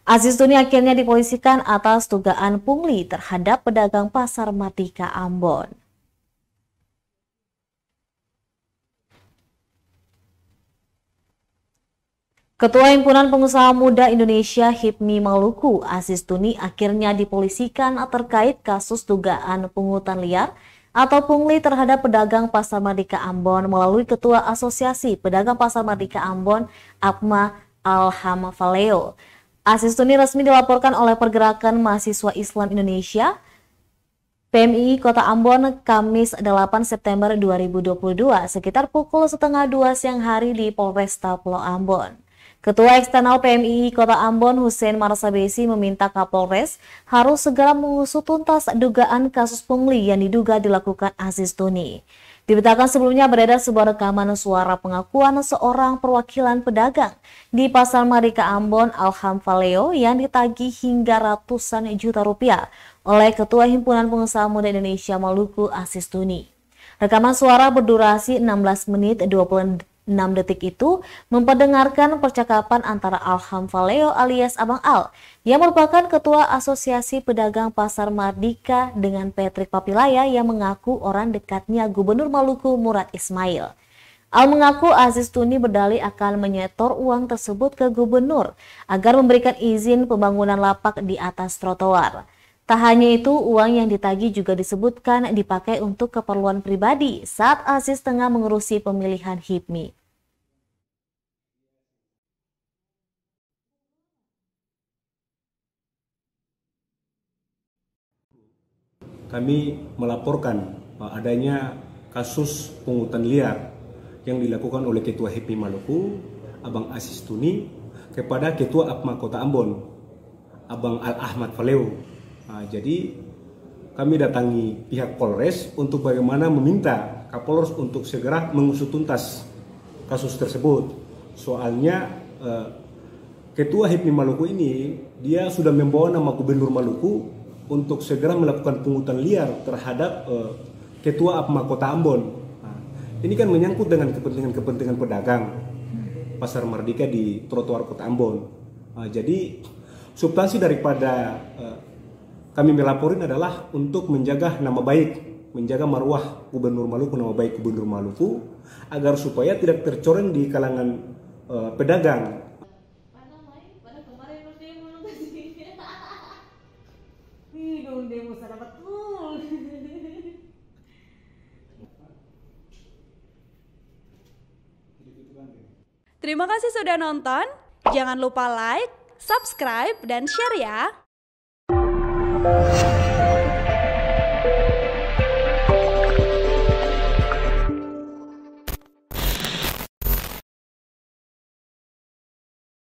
Aziz Tuni akhirnya dipolisikan atas dugaan pungli terhadap pedagang pasar Mardika Ambon. Ketua Himpunan Pengusaha Muda Indonesia HIPMI Maluku, Aziz Tuni akhirnya dipolisikan terkait kasus dugaan pungutan liar atau pungli terhadap pedagang pasar Mardika Ambon melalui Ketua Asosiasi Pedagang Pasar Mardika Ambon, Akma Alhamvaleo. Aziz Tuni resmi dilaporkan oleh Pergerakan Mahasiswa Islam Indonesia PMII Kota Ambon Kamis 8 September 2022 sekitar pukul 1:30 siang hari di Polresta Pulau Ambon. Ketua Eksternal PMII Kota Ambon Hussein Marsabesi meminta Kapolres harus segera mengusut tuntas dugaan kasus pungli yang diduga dilakukan Aziz Tuni. Diberitakan sebelumnya beredar sebuah rekaman suara pengakuan seorang perwakilan pedagang di Pasar Mardika Ambon Alhamvaleo yang ditagih hingga ratusan juta rupiah oleh Ketua Himpunan Pengusaha Muda Indonesia Maluku Aziz Tuni. Rekaman suara berdurasi 16 menit 26 detik itu memperdengarkan percakapan antara Alhamvaleo alias Abang Al yang merupakan Ketua Asosiasi Pedagang Pasar Mardika dengan Patrick Papilaya yang mengaku orang dekatnya Gubernur Maluku Murad Ismail. Al mengaku Aziz Tuni berdalih akan menyetor uang tersebut ke gubernur agar memberikan izin pembangunan lapak di atas trotoar. Tak hanya itu, uang yang ditagih juga disebutkan dipakai untuk keperluan pribadi saat Aziz tengah mengurusi pemilihan HIPMI. Kami melaporkan adanya kasus pungutan liar yang dilakukan oleh Ketua HIPMI Maluku, Abang Aziz Tuni, kepada Ketua APMA Kota Ambon, Abang Alhamvaleo. Jadi kami datangi pihak Polres untuk bagaimana meminta Kapolres untuk segera mengusut tuntas kasus tersebut. Soalnya Ketua HIPMI Maluku ini dia sudah membawa nama Gubernur Maluku untuk segera melakukan pungutan liar terhadap Ketua APMA Kota Ambon. Ini kan menyangkut dengan kepentingan pedagang Pasar Mardika di trotoar Kota Ambon. Jadi substansi daripada kami melaporin adalah untuk menjaga nama baik, menjaga marwah Gubernur Maluku, nama baik Gubernur Maluku, agar supaya tidak tercoreng di kalangan pedagang. Terima kasih sudah nonton. Jangan lupa like, subscribe, dan share ya.